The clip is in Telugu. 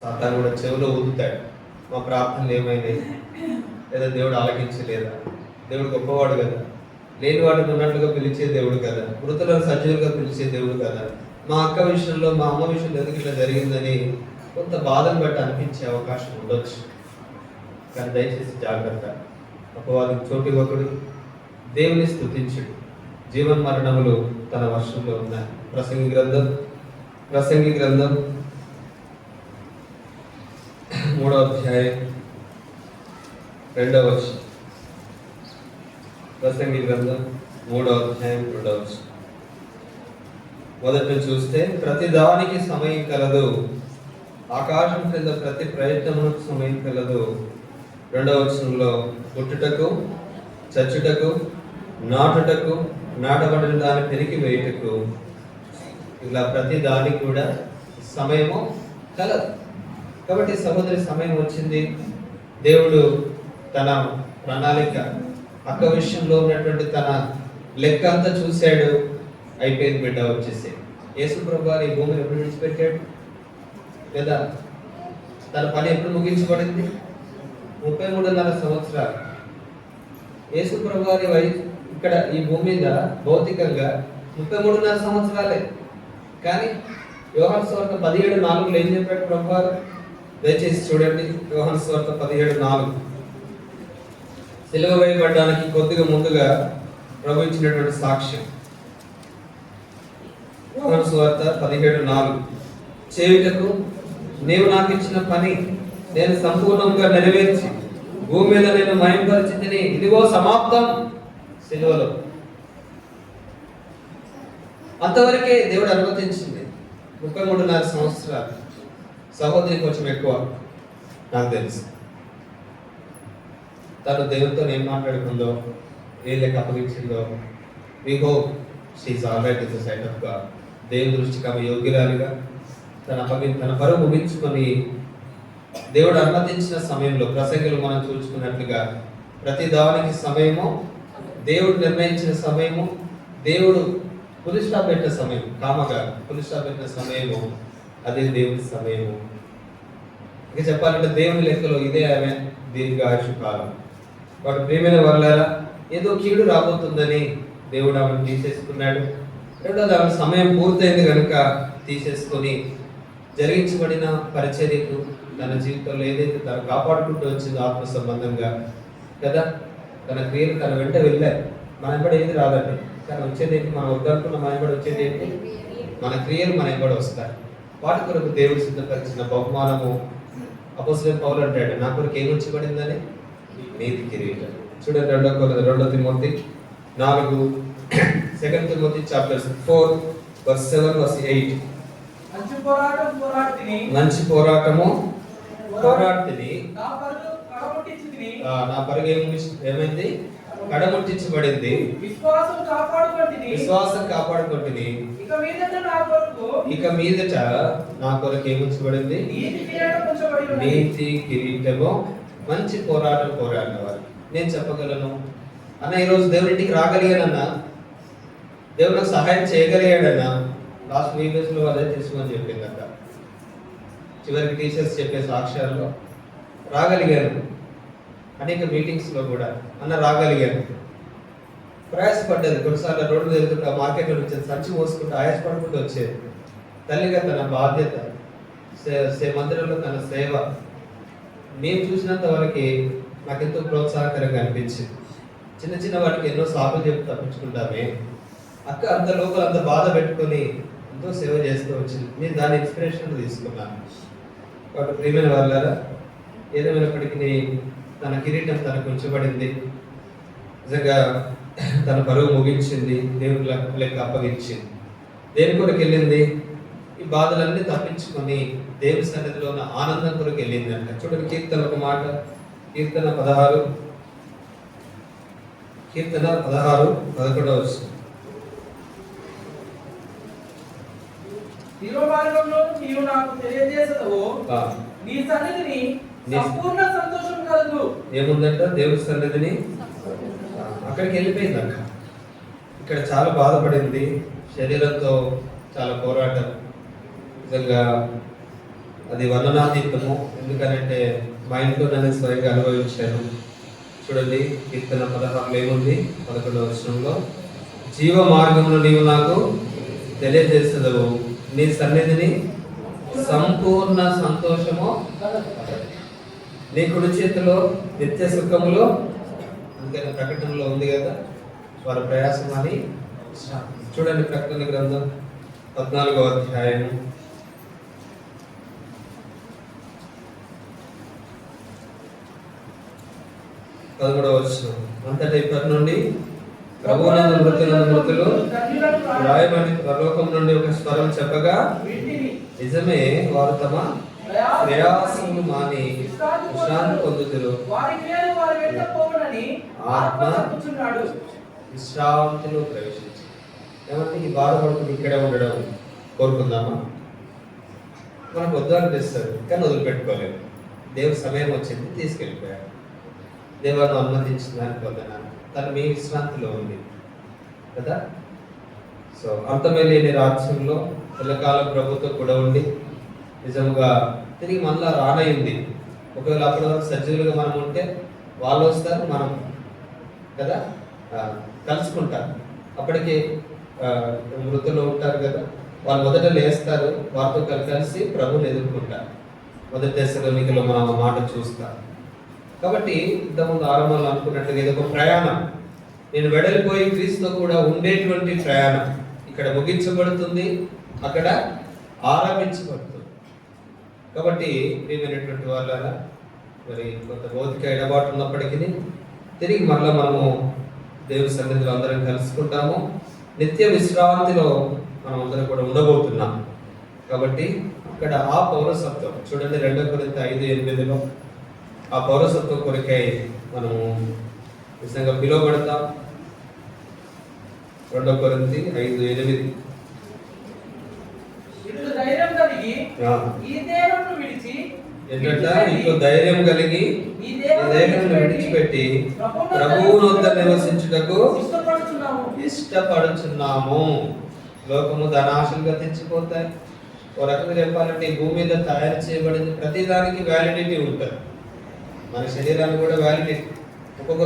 సాతాను కూడా చెవిలో ఊదుతాడు, మా ప్రార్థనలు ఏమైనాయి, లేదా దేవుడు ఆలకించలేదా, దేవుడు గొప్పవాడు కదా, లేని వాటిని ఉన్నట్లుగా పిలిచే దేవుడు కదా, మృతులను సజీవులుగా పిలిచే దేవుడు కదా, మా అక్క విషయంలో మా అమ్మ విషయంలో ఎందుకు ఇట్లా జరిగిందని కొంత బాధను బట్టి అనిపించే అవకాశం ఉండొచ్చు. కానీ దయచేసి జాగ్రత్త. అపవాదికి చోటు ఇవ్వకుడు, దేవుని స్తుతించుడు. జీవన్ మరణములు తన వర్షంలో ఉన్నాయి. ప్రసంగి గ్రంథం 3వ అధ్యాయం 2వ వచనం. ప్రసంగి గ్రంథం 3వ అధ్యాయం 2వ వచనం. మొదట చూస్తే ప్రతి దానికి సమయం కలదు, ఆకాశం క్రింద ప్రతి ప్రయత్నమునకు సమయం కలదు. 2వ వచనంలో పుట్టుటకు, చచ్చుటకు, నాటుటకు, నాటబడిన దాన్ని పెరికి వేయుటకు, ఇలా ప్రతి దానికి కూడా సమయము కలదు. కాబట్టి సహోదరి సమయం వచ్చింది. దేవుడు తన ప్రణాళిక, అక్క విషయంలో ఉన్నటువంటి తన లెక్క అంతా చూశాడు. అయిపోయింది, బిడ్డ వచ్చేసి. యేసు ప్రభువారు ఈ భూమిని ఎప్పుడు విడిచిపెట్టాడు, లేదా తన పని ఎప్పుడు ముగించబడింది? 33.5 సంవత్సరాలు. యేసు ప్రభువారి వయసు ఇక్కడ ఈ భూమి మీద భౌతికంగా 33.5 సంవత్సరాలే. కానీ యోహాను సువార్త 17:4 ఏం చెప్పాడు ప్రభువారు? దయచేసి చూడండి. యోహాను సువార్త 17:4. సిలువ వేయబడడానికి కొద్దిగా ముందుగా ప్రభు ఇచ్చినటువంటి సాక్ష్యం. యోహాను సువార్త 17:4. చేయుటకు నీవు నాకు ఇచ్చిన పని నేను సంపూర్ణంగా నెరవేర్చి భూమి మీద నేను మహిమపరిచితిని, ఇదిగో సమాప్తం. సిలువలో అంతవరకే దేవుడు అనుమతించింది. 33.5 సంవత్సరాలు. సహోదరి కొంచెం ఎక్కువ నాకు తెలుసు. తను దేవుడితో ఏం మాట్లాడుకుందో, ఏ లెక్క అప్పగించిందో, we hope she is alright in the sight of god. దేవుని దృష్టికి ఆమె యోగ్యురాలిగా తన పరువు ముగించుకొని దేవుడు అనుమతించిన సమయంలో, ప్రసంగులు మనం చూసుకున్నట్లుగా ప్రతి దానికి సమయము, దేవుడు నిర్ణయించిన సమయము, దేవుడు పులిస్టా పెట్టిన సమయం, కామగా పులిస్టా పెట్టిన సమయము, అదే దేవుని సమయము. ఇక చెప్పాలంటే దేవుని లెక్కలో ఇదే ఆమె దీర్ఘాయుషు కాలం. వాటి ప్రియమైన వర్లారా, ఏదో కీడు రాబోతుందని దేవుడు ఆమెను తీసేసుకున్నాడు. రెండోది, ఆమె సమయం పూర్తయింది కనుక తీసేసుకొని జరిగించబడిన పరిచర్యకు, తన జీవితంలో ఏదైతే తను కాపాడుకుంటూ వచ్చిందో ఆత్మ సంబంధంగా కదా, తన క్రియలు తన వెంట వెళ్ళాయి. మన వెంబడి ఏది రాదండి, కానీ వచ్చేది ఏంటి? మనం వద్దనుకున్న మన వెంబడి వచ్చేది ఏంటి? మన క్రియలు మన వెంబడి వస్తాయి. వాటి కొరకు దేవుడు సిద్ధపరిచిన బహుమానము. అపోస్తలుడైన పౌలు అంటాడు, నా కొరకు ఏమి వచ్చబడిందని? నీతి కిరీటం. చూడండి 2 తిమోతి 4, 2 తిమోతి చాప్టర్ 4:7-8. మంచి పోరాటము పోరాడితిని, నా పరుగు ఏమైంది? కడముట్టించబడింది. విశ్వాసం కాపాడుకుంటుని, ఇక మీదట నా కొరకు ఏముంచబడింది? నీతి కిరీటము. మంచి పోరాటం పోరాడిన వారు. నేను చెప్పగలను అన్న, ఈరోజు దేవుడి ఇంటికి రాగలిగానన్నా, దేవుడు నాకు సహాయం చేయగలిగాడన్నా. లాస్ట్ వీడియోస్లో అదే తెలుసుకోమని చెప్పిందట. చివరికి టీచర్స్ చెప్పే సాక్ష్యాల్లో రాగలిగాను. అనేక మీటింగ్స్లో కూడా అన్న రాగలిగాను. ప్రయాసపడ్డది. కొన్నిసార్లు రోడ్డు వెళ్తుంటే మార్కెట్లో వచ్చేది, సంచి మోసుకుంటూ ఆయాసపడుకుంటూ వచ్చేది. తల్లిగా తన బాధ్యత, మందిరంలో తన సేవ మేము చూసినంత వరకు నాకెంతో ప్రోత్సాహకరంగా అనిపించింది. చిన్న చిన్న వాటికి ఎన్నో సాకులు చెప్పి తప్పించుకుంటామే. అక్క అంత లోపల అంత బాధ పెట్టుకొని ఎంతో సేవ చేస్తూ వచ్చింది. నేను దాని ఇన్స్పిరేషన్ తీసుకున్నాను. కాబట్టి ప్రియమైన వాళ్ళారా, ఏదేమైనప్పటికీ తన కిరీటం తనకు ఉంచబడింది. నిజంగా తన పరువు ముగించింది, దేవుని లెక్క అప్పగించింది. దేని కొరకు వెళ్ళింది? ఈ బాధలన్నీ తప్పించుకొని దేవుని సన్నిధిలో ఉన్న ఆనందం కొరకు వెళ్ళింది అంట. చూడండి, కీర్తన ఒక మాట, కీర్తన 16:11. నీవు నాకు తెలియజేసదవో నీ సన్నిధిని సంపూర్ణ సంతోషం కలదు. ఏముందంట? దేవుని సన్నిధిని అక్కడికి వెళ్ళిపోయిందంట. ఇక్కడ చాలా బాధపడింది, శరీరంతో చాలా పోరాటం. నిజంగా అది వర్ణనాతీతము. ఎందుకనంటే మా ఇంట్లో నన్ను స్వయంగా అనుభవించాను. చూడండి, కీర్తన 16 ఏముంది? 11వ వచనంలో, జీవ మార్గమును నీవు నాకు తెలియజేసేదవు, నీ సన్నిధిని సంపూర్ణ సంతోషము, నీ కుడి చేతిలో నిత్య సుఖములు. అందుకని ప్రకటనలో ఉంది కదా, వారి ప్రయాసం అని. చూడండి, ప్రకటన గ్రంథం 14వ అధ్యాయం 13వ వచనం. అంతటా ఇప్పటి నుండి ప్రభువునందు మృతులు రాయమని పరలోకం నుండి ఒక స్వరం చెప్పగా, నిజమే, వారు తమ ప్రయాసములు మాని విశ్రాంతి పొందుదురు, ఆత్మ విశ్రాంతిలో ప్రవేశించి. ఏమంటే ఈ బాధపడుకుని ఇక్కడే ఉండడం కోరుకుందామా? మనకు వద్దు అనిపిస్తుంది, కానీ వదిలిపెట్టుకోలేదు. దేవుడి సమయం వచ్చింది, తీసుకెళ్ళిపోయాడు. దేవుడు అనుమతించిన దానికి వద్దనాను. తను మీ విశ్రాంతిలో ఉంది కదా. సో అంతమే లేని రాజ్యంలో పిల్లకాలం ప్రభుత్వం కూడా ఉండి నిజంగా తిరిగి మళ్ళా రానయింది. ఒకవేళ అప్పటి వరకు సజీవులుగా మనం ఉంటే వాళ్ళు వస్తారు, మనం కదా కలుసుకుంటారు. అప్పటికి మృతులు ఉంటారు కదా, వాళ్ళు మొదట లేస్తారు, వారితో కలిసి ప్రభువుని ఎదుర్కొంటారు. మొదటి దశలోనికలో మనం ఆ మాట చూస్తాం. కాబట్టి ఇంతకుముందు ఆరంభంలో అనుకున్నట్టుగా ఇది ఒక ప్రయాణం. నేను వెడలిపోయి క్రీస్తుతో కూడా ఉండేటువంటి ప్రయాణం ఇక్కడ ముగించబడుతుంది, అక్కడ ఆరంభించబడుతుంది. కాబట్టి ప్రియమైనటువంటి వాళ్ళ మరి కొంత భౌతిక ఎడబాటు ఉన్నప్పటికీ తిరిగి మరలా మనము దేవుని సన్నిధిలో అందరం కలుసుకుంటాము. నిత్య విశ్రాంతిలో మనం అందరం కూడా ఉండబోతున్నాం. కాబట్టి అక్కడ ఆ పౌరసత్వం చూడండి, 2 కొరింథీ 5:8 ఆ పౌరసత్వం కొరకై మనము నిజంగా పిలువబడతాం. 2 కొరింథీ 5:8 ఏంటంటే ఇంట్లో ధైర్యం కలిగి ఈ దేహమును విడిచిపెట్టి ప్రభువును వద్ద నివసించుటకు ఇష్టపడుచున్నాము. లోకము ధనాశలు గతించిపోతాయి. ఓ రకంగా చెప్పాలంటే ఈ భూమి మీద తయారు చేయబడింది ప్రతిదానికి వ్యాలిడిటీ ఉంటుంది. మన శరీరానికి కూడా వ్యాలిడిటీ. ఒక్కొక్క